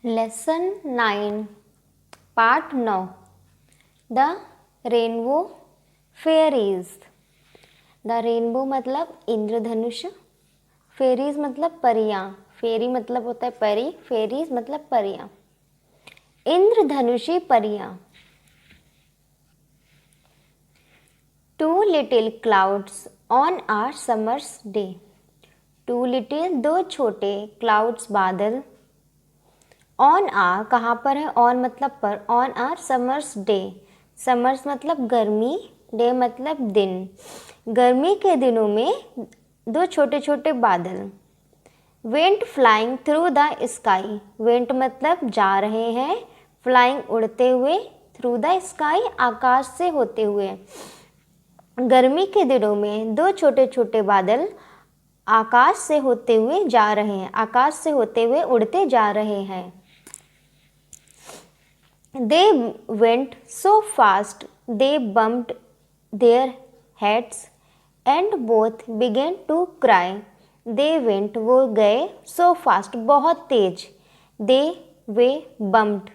Lesson 9 part 9 the rainbow fairies. The rainbow मतलब इंद्रधनुष, fairies मतलब परियां, फेरी मतलब होता है परी, फेरीज मतलब परियां, इंद्रधनुषी परियां। Two little clouds on our summer's day. Two little दो छोटे, क्लाउड्स बादल, ऑन आ कहाँ पर है, ऑन मतलब पर, on our summer's day, summer's मतलब गर्मी, डे मतलब दिन, गर्मी के दिनों में दो छोटे छोटे बादल। Went flying through the sky, went मतलब जा रहे हैं, फ्लाइंग उड़ते हुए, थ्रू द स्काई आकाश से होते हुए। गर्मी के दिनों में दो छोटे छोटे बादल आकाश से होते हुए जा रहे हैं, आकाश से होते हुए उड़ते जा रहे हैं। They went so fast they bumped their heads and both began to cry. They went वो गए, so fast बहुत तेज, they वे bumped,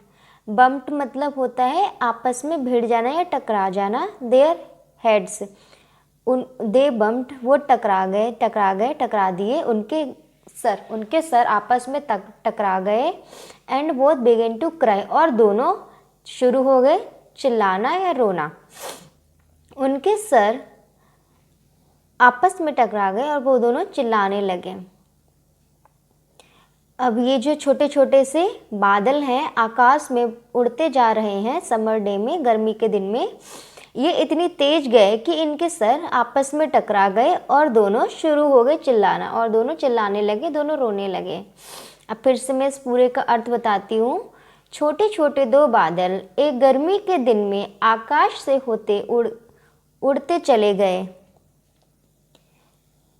bumped मतलब होता है आपस में भिड़ जाना या टकरा जाना, their heads they bumped वो टकरा दिए उनके सर आपस में टकरा गए। And both began to cry और दोनों शुरू हो गए चिल्लाना या रोना। उनके सर आपस में टकरा गए और वो दोनों चिल्लाने लगे। अब ये जो छोटे छोटे से बादल हैं आकाश में उड़ते जा रहे हैं समर डे में, गर्मी के दिन में, ये इतनी तेज गए कि इनके सर आपस में टकरा गए और दोनों शुरू हो गए चिल्लाना, और दोनों चिल्लाने लगे, दोनों रोने लगे। अब फिर से मैं इस पूरे का अर्थ बताती हूँ। छोटे छोटे दो बादल एक गर्मी के दिन में आकाश से होते उड़ते चले गए।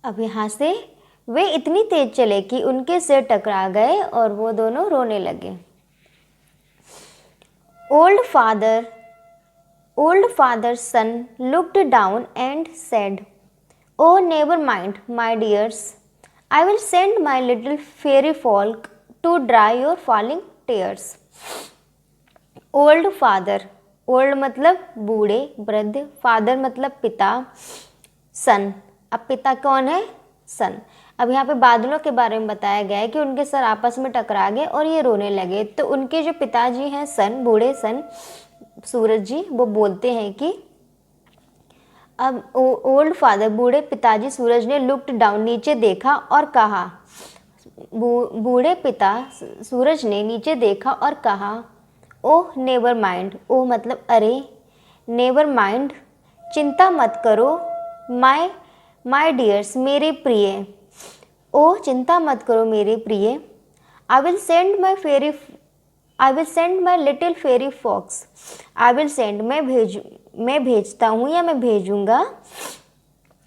अब यहाँ से वे इतनी तेज चले कि उनके सिर टकरा गए और वो दोनों रोने लगे। Old father's son looked down and said, "Oh, never mind, my dears. I will send my little fairy folk to dry your falling tears." Old father, old मतलब बूढ़े, वृद्ध, father मतलब पिता, son, अब पिता कौन है, सन। अब यहाँ पे बादलों के बारे में बताया गया है कि उनके सर आपस में टकरा गए और ये रोने लगे। तो उनके जो पिताजी हैं सन, बूढ़े सन, सूरज जी, वो बोलते हैं कि अब ओल्ड फादर बूढ़े पिताजी सूरज ने लुक्ड डाउन नीचे देखा और कहा, बूढ़े पिता सूरज ने नीचे देखा और कहा, ओह नेवर माइंड, ओह मतलब अरे, नेवर माइंड चिंता मत करो, माय डियर्स मेरे प्रिय, ओह चिंता मत करो मेरे प्रिय, I will send my little fairy folks, I will send मैं भेजता हूँ या मैं भेजूँगा,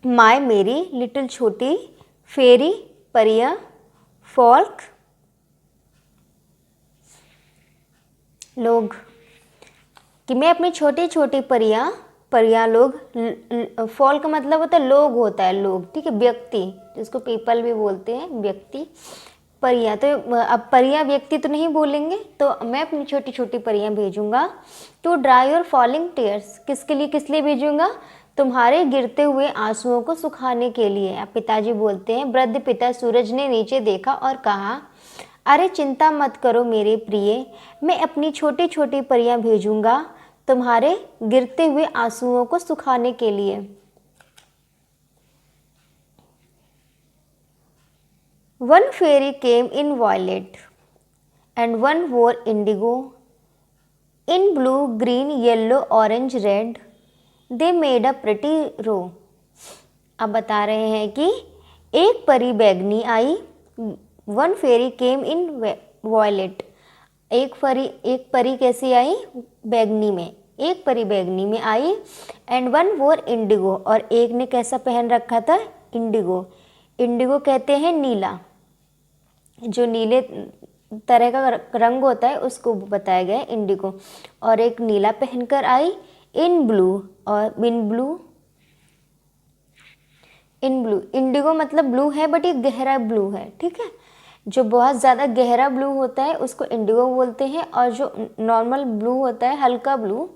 माय मेरी, लिटिल छोटी, फेरी परियां, फॉल्क लोग, कि मैं अपनी छोटी छोटी परियां लोग, फॉल का मतलब होता है लोग, होता है लोग, ठीक है, व्यक्ति, जिसको पीपल भी बोलते हैं, व्यक्ति, परियां। तो अब परियां व्यक्ति तो नहीं बोलेंगे, तो मैं अपनी छोटी छोटी परियां भेजूंगा। To dry your falling tears, किसके लिए, किस लिए भेजूंगा, तुम्हारे गिरते हुए आंसुओं को सुखाने के लिए। अब पिताजी बोलते हैं, वृद्ध पिता सूरज ने नीचे देखा और कहा, अरे चिंता मत करो मेरे प्रिय, मैं अपनी छोटी छोटी परियां भेजूंगा तुम्हारे गिरते हुए आंसुओं को सुखाने के लिए। One fairy came in violet and one wore indigo, in blue, green, yellow, orange, red. They made a pretty row. अब बता रहे हैं कि एक परी बैगनी आई, वन फेरी केम इन वॉयलेट, एक परी कैसी आई, बैगनी में, एक परी बैगनी में आई, एंड वन वोर इंडिगो, और एक ने कैसा पहन रखा था, इंडिगो, इंडिगो कहते हैं नीला, जो नीले तरह का रंग होता है उसको बताया गया है इंडिगो, और एक नीला पहनकर आई, इन ब्लू, और इन ब्लू, इंडिगो मतलब ब्लू है बट ये गहरा ब्लू है, ठीक है, जो बहुत ज़्यादा गहरा ब्लू होता है उसको इंडिगो बोलते हैं, और जो नॉर्मल ब्लू होता है, हल्का ब्लू,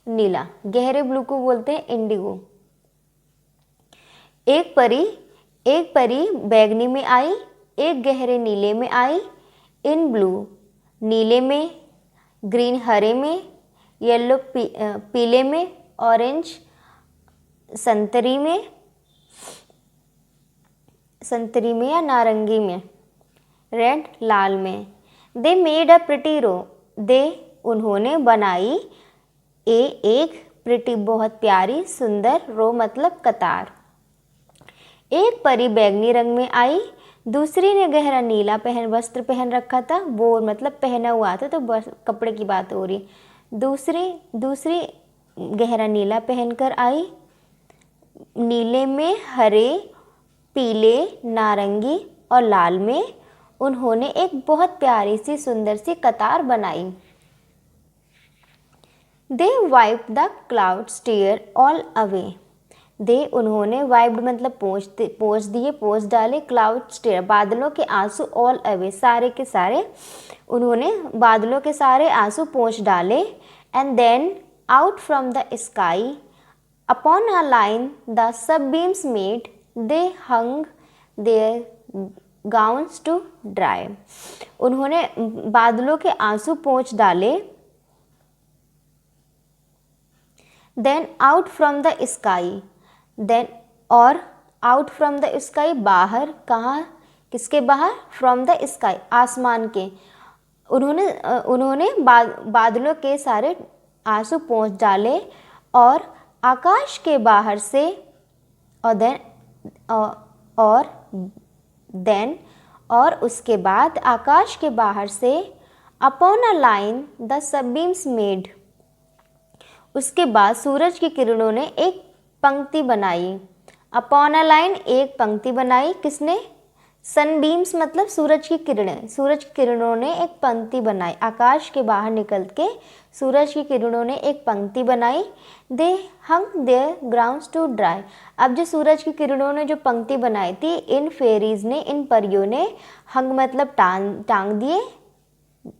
नीला, गहरे ब्लू को बोलते हैं इंडिगो। एक परी बैगनी में आई, एक गहरे नीले में आई, इन ब्लू, नीले में, ग्रीन हरे में, येलो पीले में, ऑरेंज संतरी में या नारंगी में, रेड लाल में। दे मेड अ प्रिटी रो, दे उन्होंने बनाई, एक प्रिटी बहुत प्यारी, सुंदर, रो मतलब कतार। एक परी बैगनी रंग में आई, दूसरी ने गहरा नीला वस्त्र पहन रखा था, वो मतलब पहना हुआ था, तो बस कपड़े की बात हो रही। दूसरी गहरा नीला पहनकर आई, नीले में, हरे, पीले, नारंगी और लाल में उन्होंने एक बहुत प्यारी सी सुंदर सी कतार बनाई। They wiped the clouds tear all away, they उन्होंने, वाइप्ड मतलब पोंछ डाले, क्लाउड्स टीयर बादलों के आंसू, ऑल अवे सारे के सारे, उन्होंने बादलों के सारे आंसू पोंछ डाले। And then out from the sky upon a line the sunbeams made, they hung their gowns to dry, उन्होंने बादलों के आंसू पोंछ डाले। Then out from the sky, then और आउट फ्रॉम द स्काई बाहर, कहाँ, किसके बाहर, फ्रॉम द स्काई आसमान के, उन्होंने बादलों के सारे आंसू पोंछ डाले और आकाश के बाहर से, और उसके बाद आकाश के बाहर से, upon a line the sunbeams made, उसके बाद सूरज की किरणों ने एक पंक्ति बनाई। अपॉन अ लाइन एक पंक्ति बनाई, किसने, सनबीम्स मतलब सूरज की किरणें, सूरज की किरणों ने एक पंक्ति बनाई, आकाश के बाहर निकल के सूरज की किरणों ने एक पंक्ति बनाई। दे hung there grounds to dry, अब जो सूरज की किरणों ने जो पंक्ति बनाई थी, इन फेरीज ने, इन परियों ने, हंग मतलब टांग दिए,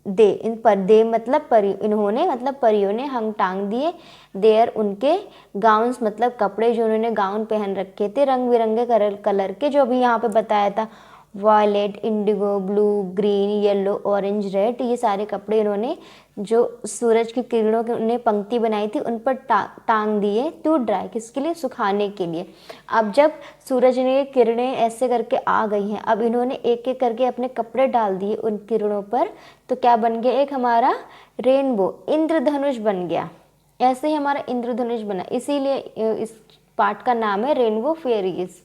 दे मतलब परी, इन्होंने मतलब परियों ने हंग टांग दिए, देयर उनके, गाउन्स मतलब कपड़े, जो उन्होंने गाउन पहन रखे थे रंग बिरंगे कलर के, जो अभी यहाँ पे बताया था, violet, indigo, blue, green, yellow, orange, red, ये सारे कपड़े इन्होंने जो सूरज की किरणों ने पंक्ति बनाई थी उन पर टांग दिए, टू ड्राई, किसके लिए, सुखाने के लिए। अब जब सूरज ने किरणें ऐसे करके आ गई हैं, अब इन्होंने एक एक करके अपने कपड़े डाल दिए उन किरणों पर, तो क्या बन गया, एक हमारा रेनबो, इंद्रधनुष बन गया। ऐसे ही हमारा इंद्रधनुष बना, इसीलिए इस पार्ट का नाम है रेनबो फेरीज।